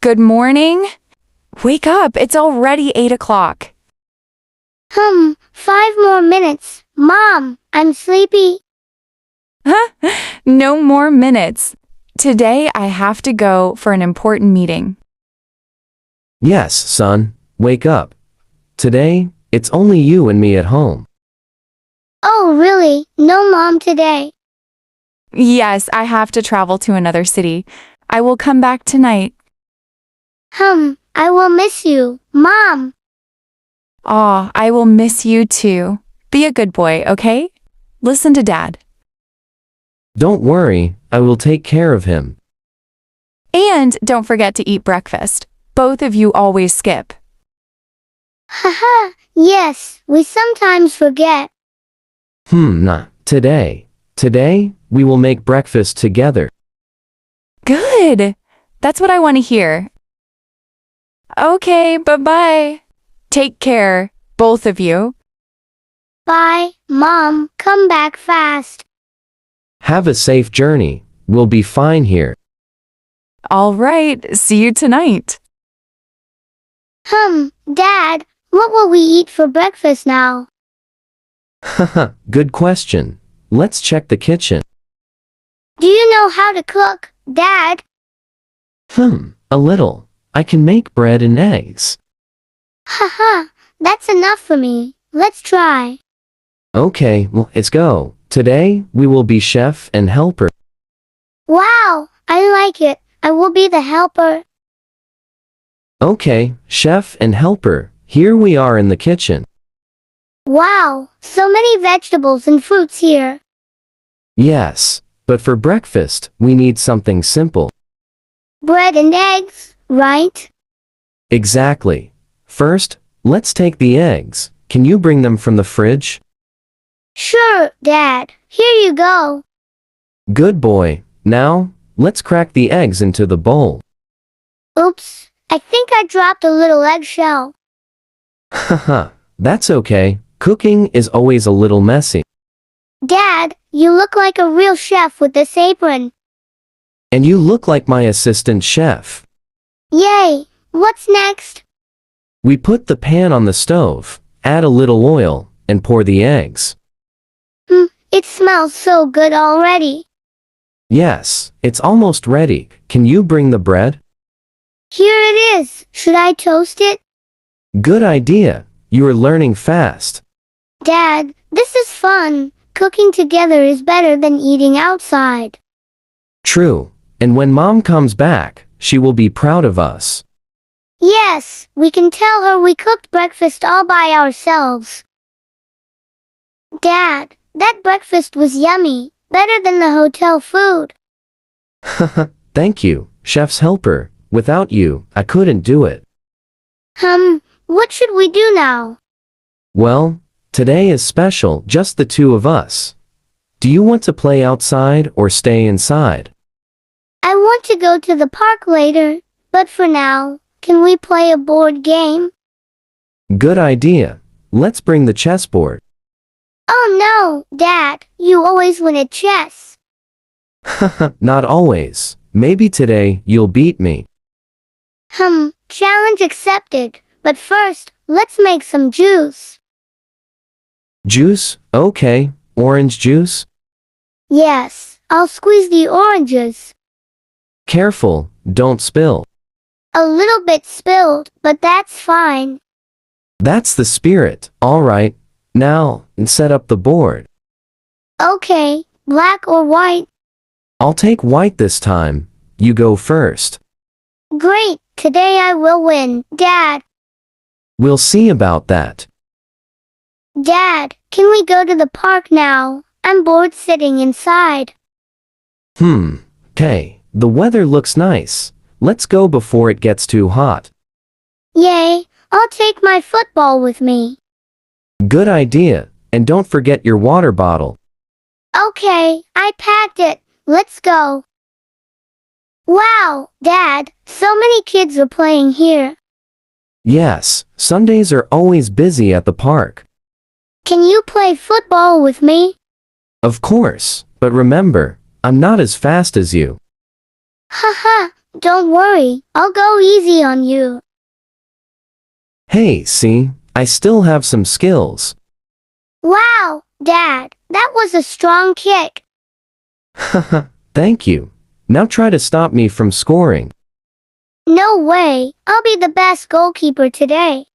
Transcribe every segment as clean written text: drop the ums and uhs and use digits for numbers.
Good morning. Wake up, it's already 8 o'clock. 5 more minutes. Mom, I'm sleepy. No more minutes. Today I have to go for an important meeting. Yes, son, wake up. Today, it's only you and me at home. Oh, really? No mom today. Yes, I have to travel to another city. I will come back tonight. I will miss you, Mom. Aw, I will miss you too. Be a good boy, okay? Listen to Dad. Don't worry, I will take care of him. And don't forget to eat breakfast. Both of you always skip. Yes, we sometimes forget. Not today. Today, we will make breakfast together. Good. That's what I want to hear. Okay, bye-bye. Take care, both of you. Bye, Mom. Come back fast. Have a safe journey. We'll be fine here. All right, see you tonight. Dad, what will we eat for breakfast now? Good question. Let's check the kitchen. Do you know how to cook, Dad? A little. I can make bread and eggs. That's enough for me. Let's try. Okay, well, let's go. Today, we will be chef and helper. Wow, I like it. I will be the helper. Okay, chef and helper, here we are in the kitchen. Wow, so many vegetables and fruits here. Yes, but for breakfast, we need something simple. Bread and eggs, right? Exactly. First, let's take the eggs. Can you bring them from the fridge? Sure, Dad. Here you go. Good boy. Now, let's crack the eggs into the bowl. Oops, I think I dropped a little eggshell. That's okay. Cooking is always a little messy. Dad, you look like a real chef with this apron. And you look like my assistant chef. Yay! What's next? We put the pan on the stove, add a little oil, and pour the eggs. It smells so good already. Yes, it's almost ready. Can you bring the bread? Here it is. Should I toast it? Good idea. You are learning fast. Dad, this is fun. Cooking together is better than eating outside. True. And when Mom comes back, she will be proud of us. Yes, we can tell her we cooked breakfast all by ourselves. Dad, that breakfast was yummy. Better than the hotel food. Thank you, chef's helper. Without you, I couldn't do it. What should we do now? Well, today is special, just the two of us. Do you want to play outside or stay inside? I want to go to the park later, but for now, can we play a board game? Good idea. Let's bring the chessboard. Oh no, Dad, you always win at chess. Not always. Maybe today you'll beat me. Challenge accepted. But first, let's make some juice. Juice? Okay. Orange juice? Yes, I'll squeeze the oranges. Careful, don't spill. A little bit spilled, but that's fine. That's the spirit. All right. Now, set up the board. Okay, black or white? I'll take white this time. You go first. Great, today I will win, Dad. We'll see about that. Dad, can we go to the park now? I'm bored sitting inside. Okay. The weather looks nice. Let's go before it gets too hot. Yay, I'll take my football with me. Good idea. And don't forget your water bottle. Okay, I packed it. Let's go. Wow, Dad, so many kids are playing here. Yes, Sundays are always busy at the park. Can you play football with me? Of course, but remember, I'm not as fast as you. Don't worry, I'll go easy on you. Hey, see, I still have some skills. Wow, Dad, that was a strong kick. Haha, thank you. Now try to stop me from scoring. No way, I'll be the best goalkeeper today.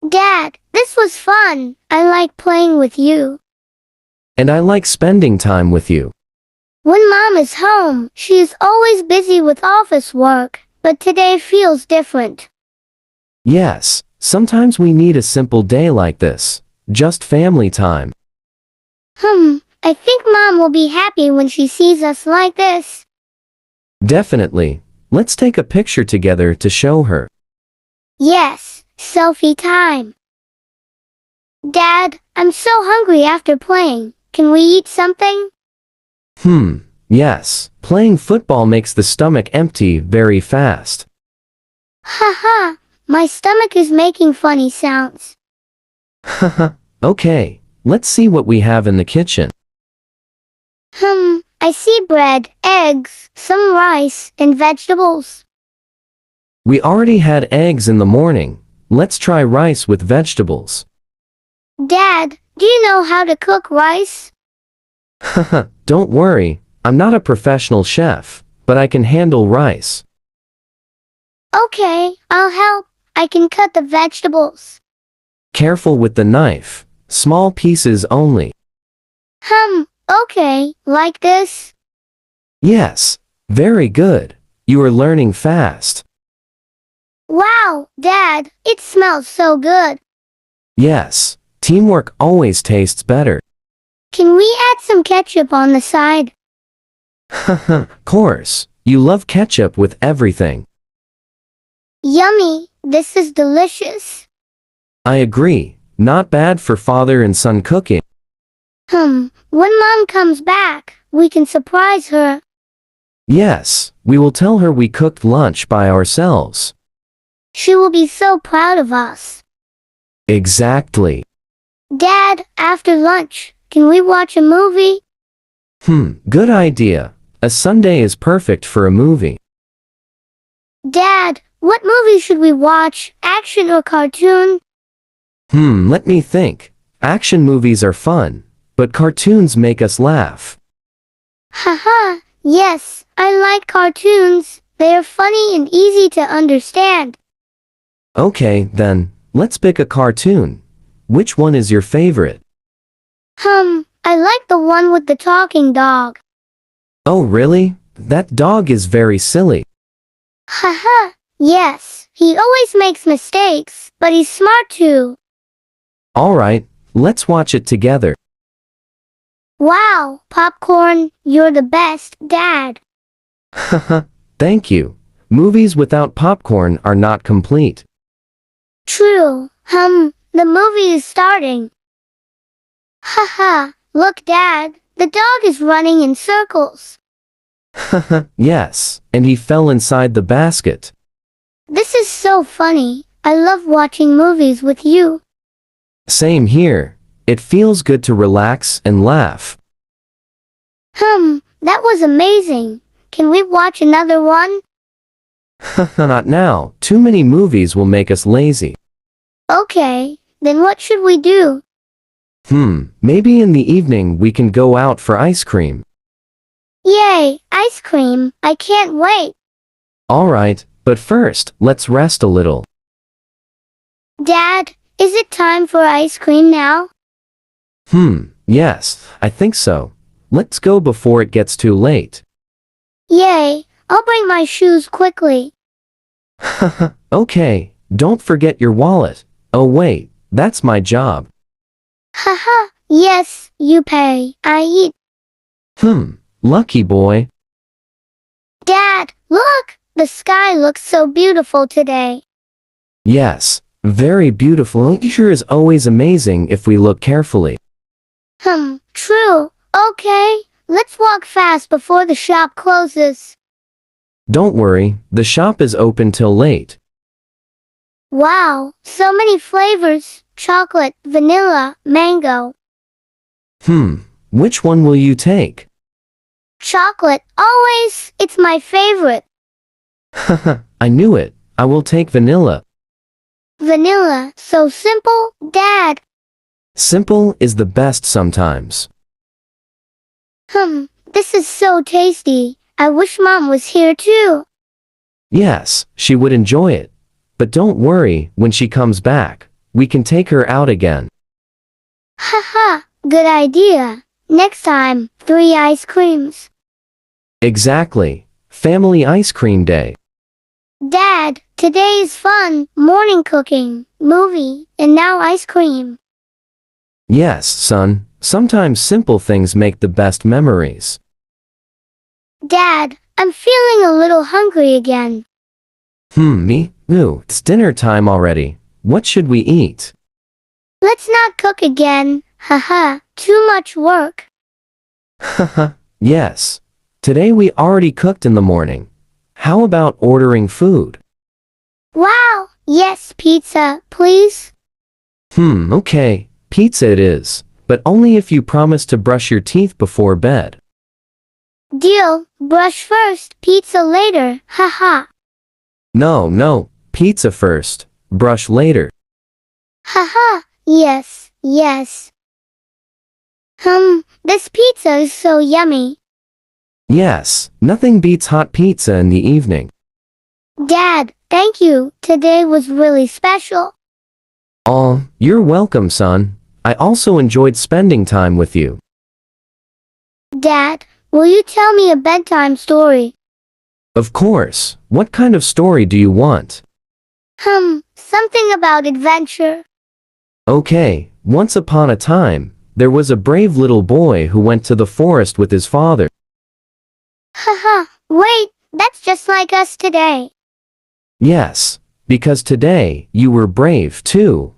Dad, this was fun. I like playing with you. And I like spending time with you. When Mom is home, she is always busy with office work, but today feels different. Yes, sometimes we need a simple day like this. Just family time. I think Mom will be happy when she sees us like this. Definitely. Let's take a picture together to show her. Yes, selfie time. Dad, I'm so hungry after playing. Can we eat something? Yes. Playing football makes the stomach empty very fast. Haha, my stomach is making funny sounds. Haha, okay. Let's see what we have in the kitchen. I see bread, eggs, some rice, and vegetables. We already had eggs in the morning. Let's try rice with vegetables. Dad, do you know how to cook rice? Haha, don't worry. I'm not a professional chef, but I can handle rice. Okay, I'll help. I can cut the vegetables. Careful with the knife. Small pieces only. Okay, like this? Yes. Very good. You are learning fast. Wow, Dad, it smells so good. Yes. Teamwork always tastes better. Can we add some ketchup on the side? Haha, course. You love ketchup with everything. Yummy, this is delicious. I agree. Not bad for father and son cooking. When Mom comes back, we can surprise her. Yes, we will tell her we cooked lunch by ourselves. She will be so proud of us. Exactly. Dad, after lunch, can we watch a movie? Good idea. A Sunday is perfect for a movie. Dad, what movie should we watch, action or cartoon? Let me think. Action movies are fun, but cartoons make us laugh. Haha, yes, I like cartoons. They are funny and easy to understand. Okay, then, let's pick a cartoon. Which one is your favorite? I like the one with the talking dog. Oh really? That dog is very silly. Haha, yes, he always makes mistakes, but he's smart too. Alright, let's watch it together. Wow, popcorn, you're the best, Dad. Haha, thank you. Movies without popcorn are not complete. True, the movie is starting. Haha, look, Dad, the dog is running in circles. Haha, yes, and he fell inside the basket. This is so funny. I love watching movies with you. Same here. It feels good to relax and laugh. That was amazing. Can we watch another one? Haha, not now. Too many movies will make us lazy. Okay, then what should we do? Maybe in the evening we can go out for ice cream. Yay, ice cream. I can't wait. Alright, but first, let's rest a little. Dad, is it time for ice cream now? Yes, I think so. Let's go before it gets too late. Yay, I'll bring my shoes quickly. Haha, okay, don't forget your wallet. Oh wait, that's my job. Haha, yes, you pay, I eat. Lucky boy. Dad, look, the sky looks so beautiful today. Yes, very beautiful. Nature is always amazing if we look carefully. True. Okay, let's walk fast before the shop closes. Don't worry, the shop is open till late. Wow, so many flavors. Chocolate, vanilla, mango. Which one will you take? Chocolate, always. It's my favorite. Haha, I knew it. I will take vanilla. Vanilla, so simple, Dad. Simple is the best sometimes. This is so tasty. I wish Mom was here too. Yes, she would enjoy it. But don't worry, when she comes back, we can take her out again. Haha, good idea. Next time, 3 ice creams. Exactly. Family ice cream day. Dad, today is fun. Morning cooking, movie, and now ice cream. Yes, son. Sometimes simple things make the best memories. Dad, I'm feeling a little hungry again. Me? Ooh, it's dinner time already. What should we eat? Let's not cook again. Haha, too much work. Haha, yes. Today we already cooked in the morning. How about ordering food? Wow, yes, pizza, please. Okay. Pizza it is. But only if you promise to brush your teeth before bed. Deal, brush first, pizza later, haha. No. Pizza first. Brush later. Haha, yes. This pizza is so yummy. Yes, nothing beats hot pizza in the evening. Dad, thank you. Today was really special. Oh, you're welcome, son. I also enjoyed spending time with you. Dad, will you tell me a bedtime story? Of course. What kind of story do you want? Something about adventure. Okay, once upon a time, there was a brave little boy who went to the forest with his father. Haha, wait, that's just like us today. Yes, because today, you were brave too.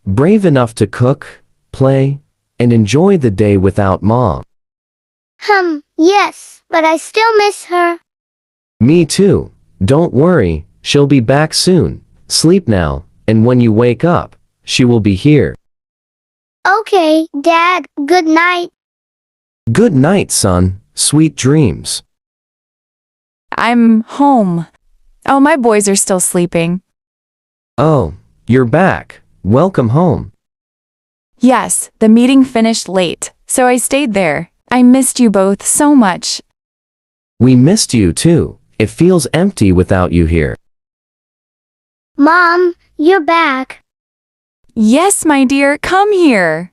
Brave enough to cook, play, and enjoy the day without mom. Yes, but I still miss her. Me too. Don't worry, she'll be back soon. Sleep now, and when you wake up, she will be here. Okay, Dad, good night. Good night, son. Sweet dreams. I'm home. Oh, my boys are still sleeping. Oh, you're back. Welcome home. Yes, the meeting finished late, so I stayed there. I missed you both so much. We missed you too. It feels empty without you here. Mom, you're back. Yes, my dear, come here.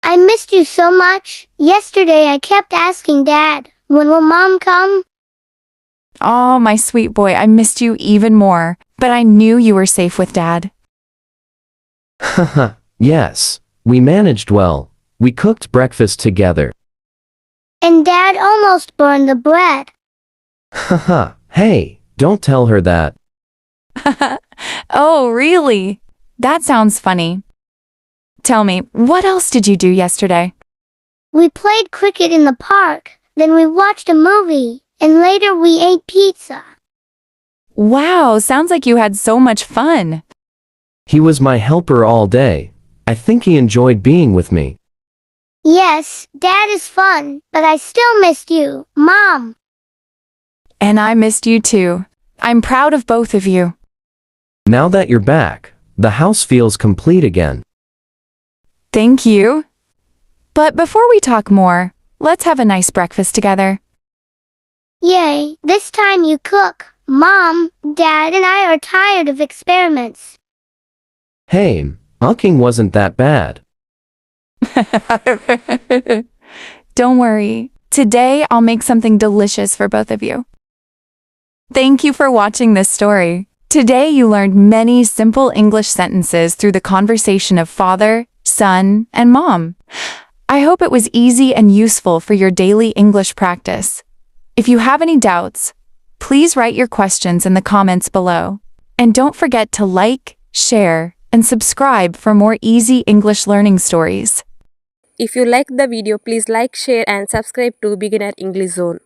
I missed you so much. Yesterday I kept asking Dad, when will Mom come? Oh, my sweet boy, I missed you even more, but I knew you were safe with Dad. Haha, yes. We managed well. We cooked breakfast together. And Dad almost burned the bread. Haha, hey, don't tell her that. Oh, really? That sounds funny. Tell me, what else did you do yesterday? We played cricket in the park, then we watched a movie, and later we ate pizza. Wow, sounds like you had so much fun. He was my helper all day. I think he enjoyed being with me. Yes, Dad is fun, but I still missed you, Mom. And I missed you too. I'm proud of both of you. Now that you're back, the house feels complete again. Thank you. But before we talk more, let's have a nice breakfast together. Yay, this time you cook. Mom, Dad, and I are tired of experiments. Hey, cooking wasn't that bad. Don't worry. Today I'll make something delicious for both of you. Thank you for watching this story. Today you learned many simple English sentences through the conversation of father, son, and mom. I hope it was easy and useful for your daily English practice. If you have any doubts, please write your questions in the comments below. And don't forget to like, share, and subscribe for more easy English learning stories. If you like the video, please like, share and subscribe to Beginner English Zone.